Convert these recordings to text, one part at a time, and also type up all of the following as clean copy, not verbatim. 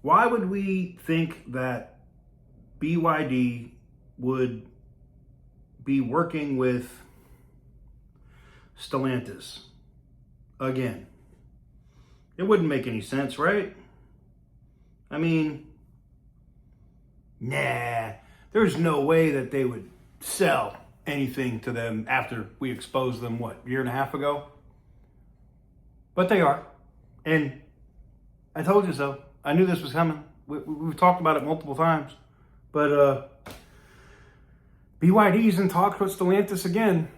Why would we think that BYD would be working with Stellantis again? It wouldn't make any sense, right? I mean, nah, there's no way that they would sell anything to them after we exposed them, what, a year and a half ago? But they are. And I told you so. I knew this was coming. We've talked about it multiple times. But BYD's in talks with Stellantis again.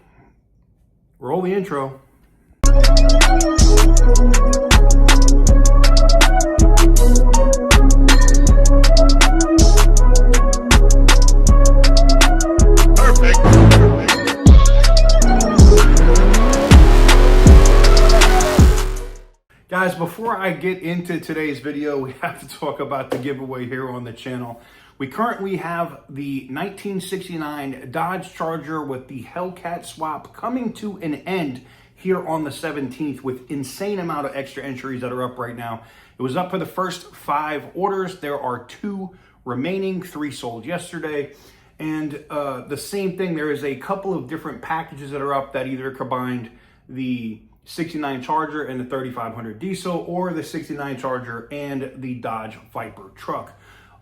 Roll the intro. Guys, before I get into today's video, we have to talk about the giveaway here on the channel. We currently have the 1969 Dodge Charger with the Hellcat swap coming to an end here on the 17th with insane amount of extra entries that are up right now. It was up for the first 5 orders. There are 2 remaining, 3 sold yesterday. And the same thing, there is a couple of different packages that are up that either combined the 69 Charger and the 3500 diesel, or the 69 Charger and the Dodge Viper truck.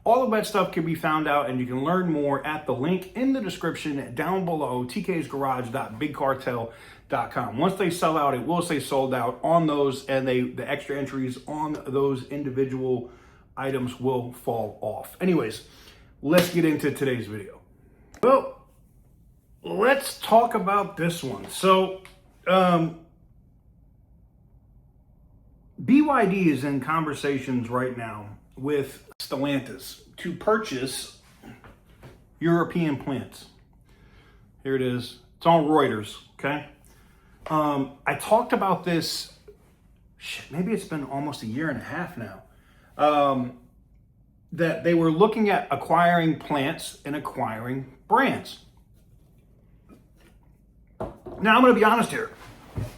All of that stuff can be found out, and you can learn more at the link in the description down below, tk'sgarage.bigcartel.com. Once they sell out, it will say sold out on those, and the extra entries on those individual items will fall off. Anyways, let's get into today's video. Well, let's talk about this one. So, BYD is in conversations right now with Stellantis to purchase European plants. Here it is. It's on Reuters, okay? I talked about this, maybe it's been almost a year and a half now, that they were looking at acquiring plants and acquiring brands. Now, I'm going to be honest here.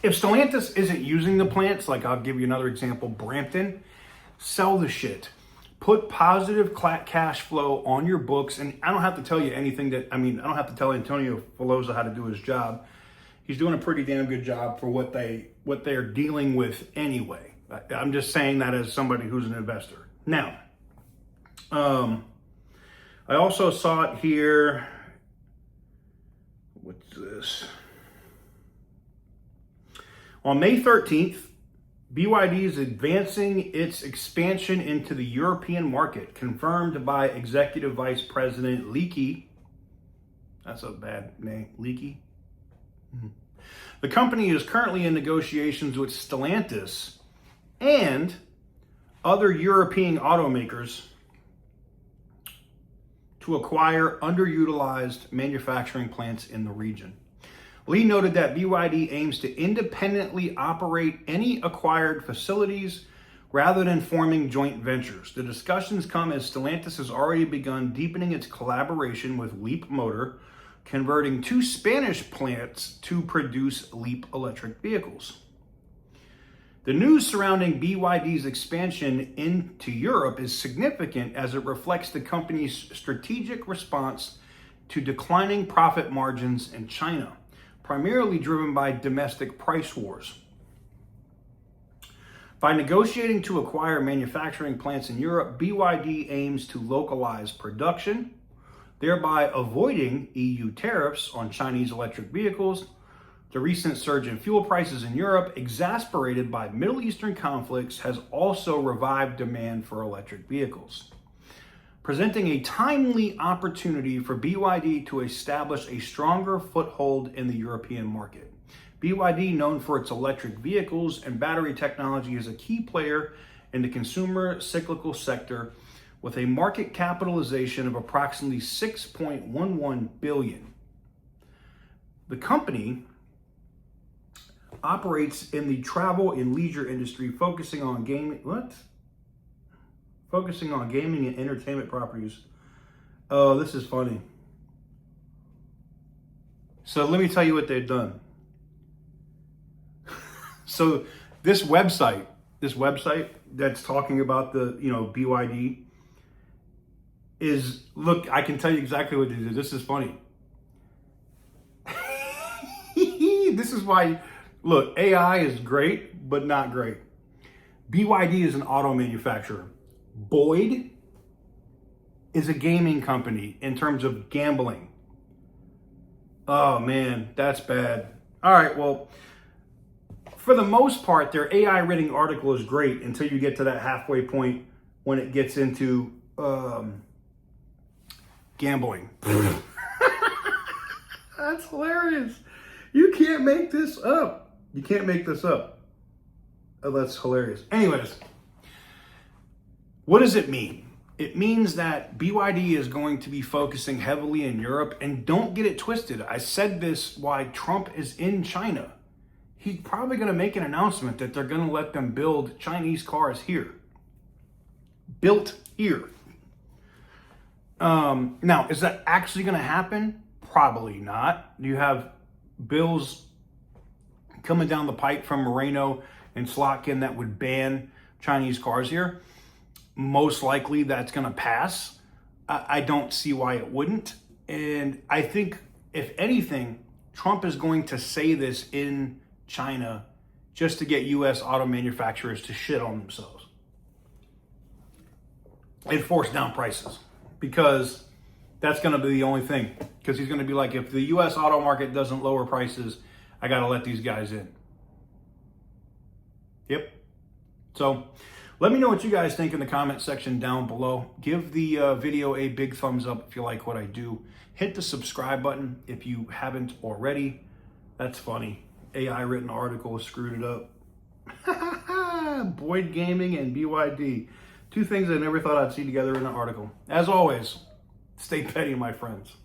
If Stellantis isn't using the plants, like I'll give you another example, Brampton, sell the shit. Put positive cash flow on your books. And I don't have to tell you anything I don't have to tell Antonio Filosa how to do his job. He's doing a pretty damn good job for what they're dealing with anyway. I'm just saying that as somebody who's an investor. Now, I also saw it here. What's this? On May 13th, BYD is advancing its expansion into the European market, confirmed by Executive Vice President Leakey. That's a bad name, Leakey. The company is currently in negotiations with Stellantis and other European automakers to acquire underutilized manufacturing plants in the region. Lee noted that BYD aims to independently operate any acquired facilities rather than forming joint ventures. The discussions come as Stellantis has already begun deepening its collaboration with Leap Motor, converting 2 Spanish plants to produce Leap electric vehicles. The news surrounding BYD's expansion into Europe is significant as it reflects the company's strategic response to declining profit margins in China, primarily driven by domestic price wars. By negotiating to acquire manufacturing plants in Europe, BYD aims to localize production, thereby avoiding EU tariffs on Chinese electric vehicles. The recent surge in fuel prices in Europe, exacerbated by Middle Eastern conflicts, has also revived demand for electric vehicles, presenting a timely opportunity for BYD to establish a stronger foothold in the European market. BYD, known for its electric vehicles and battery technology, is a key player in the consumer cyclical sector with a market capitalization of approximately $6.11 billion. The company operates in the travel and leisure industry, focusing on gaming and entertainment properties. Oh, this is funny. So let me tell you what they've done. So this website this website that's talking about the, BYD is, look, I can tell you exactly what they do. This is funny. This is why, look, AI is great, but not great. BYD is an auto manufacturer. Boyd is a gaming company in terms of gambling. Oh man, that's bad. All right, well, for the most part, their AI rating article is great until you get to that halfway point when it gets into gambling. That's hilarious. You can't make this up. You can't make this up. Oh, that's hilarious. Anyways, what does it mean? It means that BYD is going to be focusing heavily in Europe, and don't get it twisted. I said this while Trump is in China. He's probably going to make an announcement that they're going to let them build Chinese cars here. Built here. Now, is that actually going to happen? Probably not. You have bills coming down the pipe from Moreno and Slotkin that would ban Chinese cars here. Most likely that's going to pass. I don't see why it wouldn't. And I think, if anything, Trump is going to say this in China just to get U.S. auto manufacturers to shit on themselves and force down prices, because that's going to be the only thing. Because he's going to be like, if the U.S. auto market doesn't lower prices, I got to let these guys in. Yep. So let me know what you guys think in the comment section down below. Give the video a big thumbs up if you like what I do. Hit the subscribe button if you haven't already. That's funny. AI written article screwed it up. Boyd Gaming and BYD. Two things I never thought I'd see together in an article. As always, stay petty, my friends.